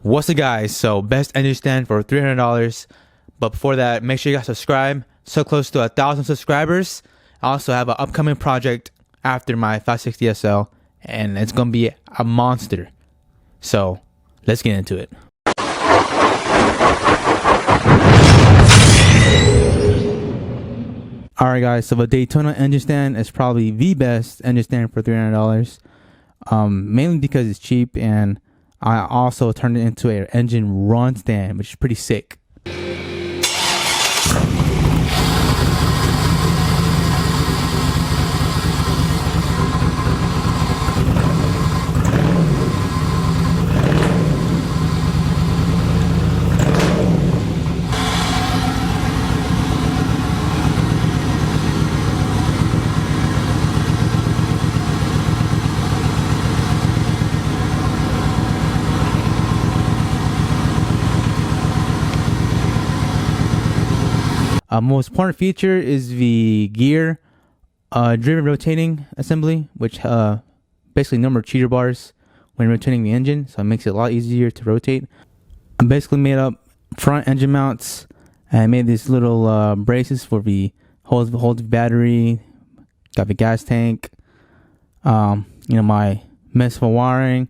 What's up, guys? So best engine stand for $300. But before that, make sure you guys subscribe. So close to 1,000 subscribers. I also have an upcoming project after my 560 SL, and it's gonna be a monster. So let's get into it. Alright guys, so the Daytona engine stand is probably the best engine stand for $300. Mainly because it's cheap, and I also turned it into an engine run stand, which is pretty sick. Most important feature is the gear driven rotating assembly, which basically number cheater bars when rotating the engine, so it makes it a lot easier to rotate. I basically made up front engine mounts, and I made these little braces for the holds the battery, got the gas tank, my mess for wiring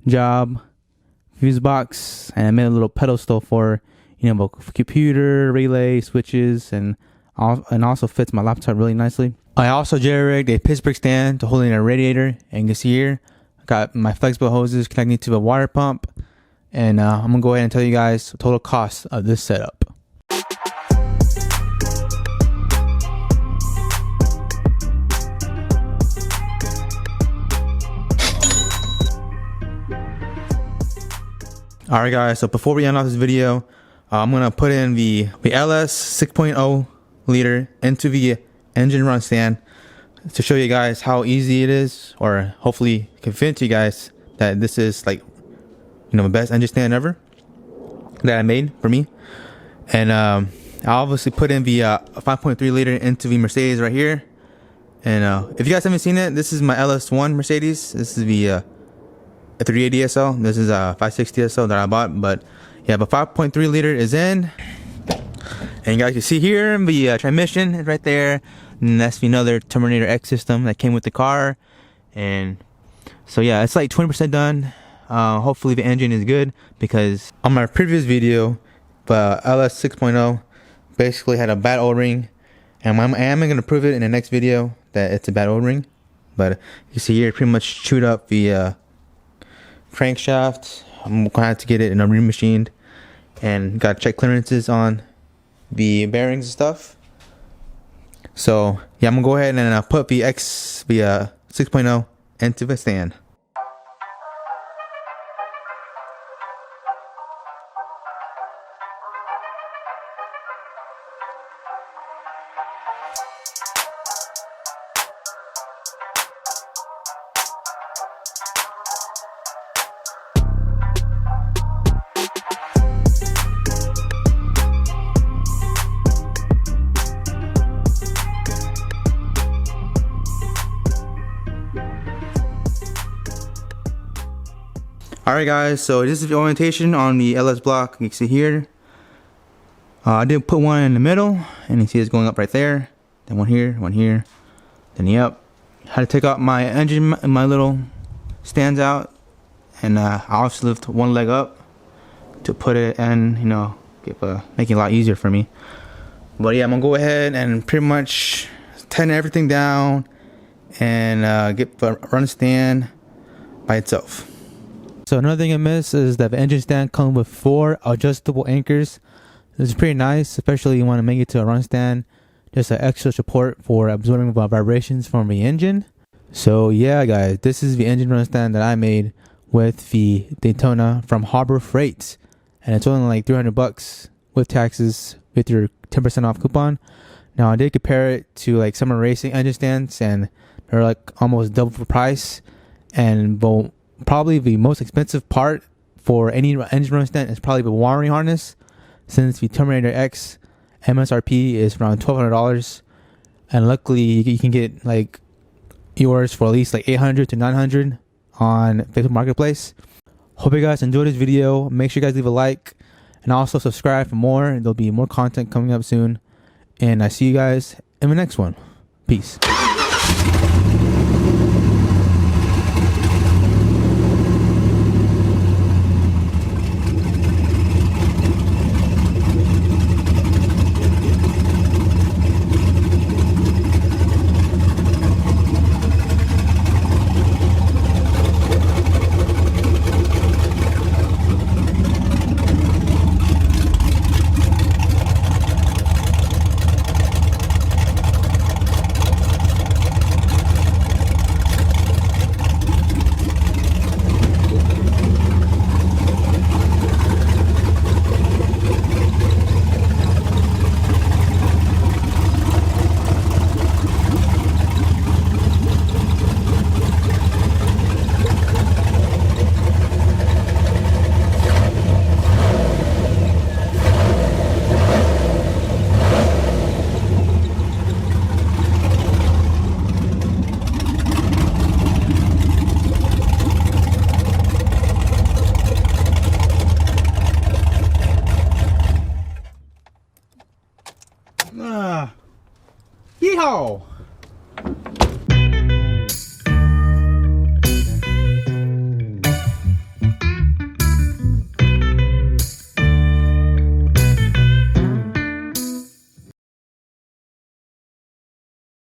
job, fuse box, and I made a little pedestal for computer, relay, switches, and also fits my laptop really nicely. I also jerry-rigged a Pittsburgh stand to hold in a radiator, and you can see here I got my flexible hoses connecting to the water pump, and I'm gonna go ahead and tell you guys the total cost of this setup. Alright guys, so before we end off this video, I'm going to put in the LS 6.0 liter into the engine run stand to show you guys how easy it is, or hopefully convince you guys that this is the best engine stand ever that I made for me. And I obviously put in the 5.3 liter into the Mercedes right here. And if you guys haven't seen it, this is my LS1 Mercedes. This is the 380 SL. This is a 560 SL that I bought, but yeah, but 5.3 liter is in, and you guys can see here the transmission is right there, and that's another Terminator X system that came with the car. And so yeah, it's like 20% done. Hopefully the engine is good, because on my previous video, the LS 6.0 basically had a bad O-ring, and I am going to prove it in the next video that it's a bad O-ring. But you see here, it pretty much chewed up the crankshaft. I'm going to have to get it remachined, and got to check clearances on the bearings and stuff. So yeah, I'm gonna go ahead and put the 6.0 into the stand. Alright guys, so this is the orientation on the LS block. You can see here, I did put one in the middle, and you see it's going up right there. Then one here, then yep. Had to take out my engine, my little stands out, and I also lift one leg up to put it in, make it a lot easier for me. But yeah, I'm gonna go ahead and pretty much tighten everything down and get the run stand by itself. So another thing I missed is that the engine stand comes with 4 adjustable anchors. This is pretty nice, especially if you want to make it to a run stand. Just an extra support for absorbing the vibrations from the engine. So yeah guys, this is the engine run stand that I made with the Daytona from Harbor Freight. And it's only like $300 with taxes with your 10% off coupon. Now I did compare it to like summer racing engine stands, and they're like almost double the price. And probably the most expensive part for any engine run stand is probably the wiring harness, since the Terminator X MSRP is around $1,200, and luckily you can get yours for at least like $800 to $900 on Facebook Marketplace. Hope you guys enjoyed this video. Make sure you guys leave a like and also subscribe for more. There'll be more content coming up soon. And I see you guys in the next one. Peace. Yeehaw!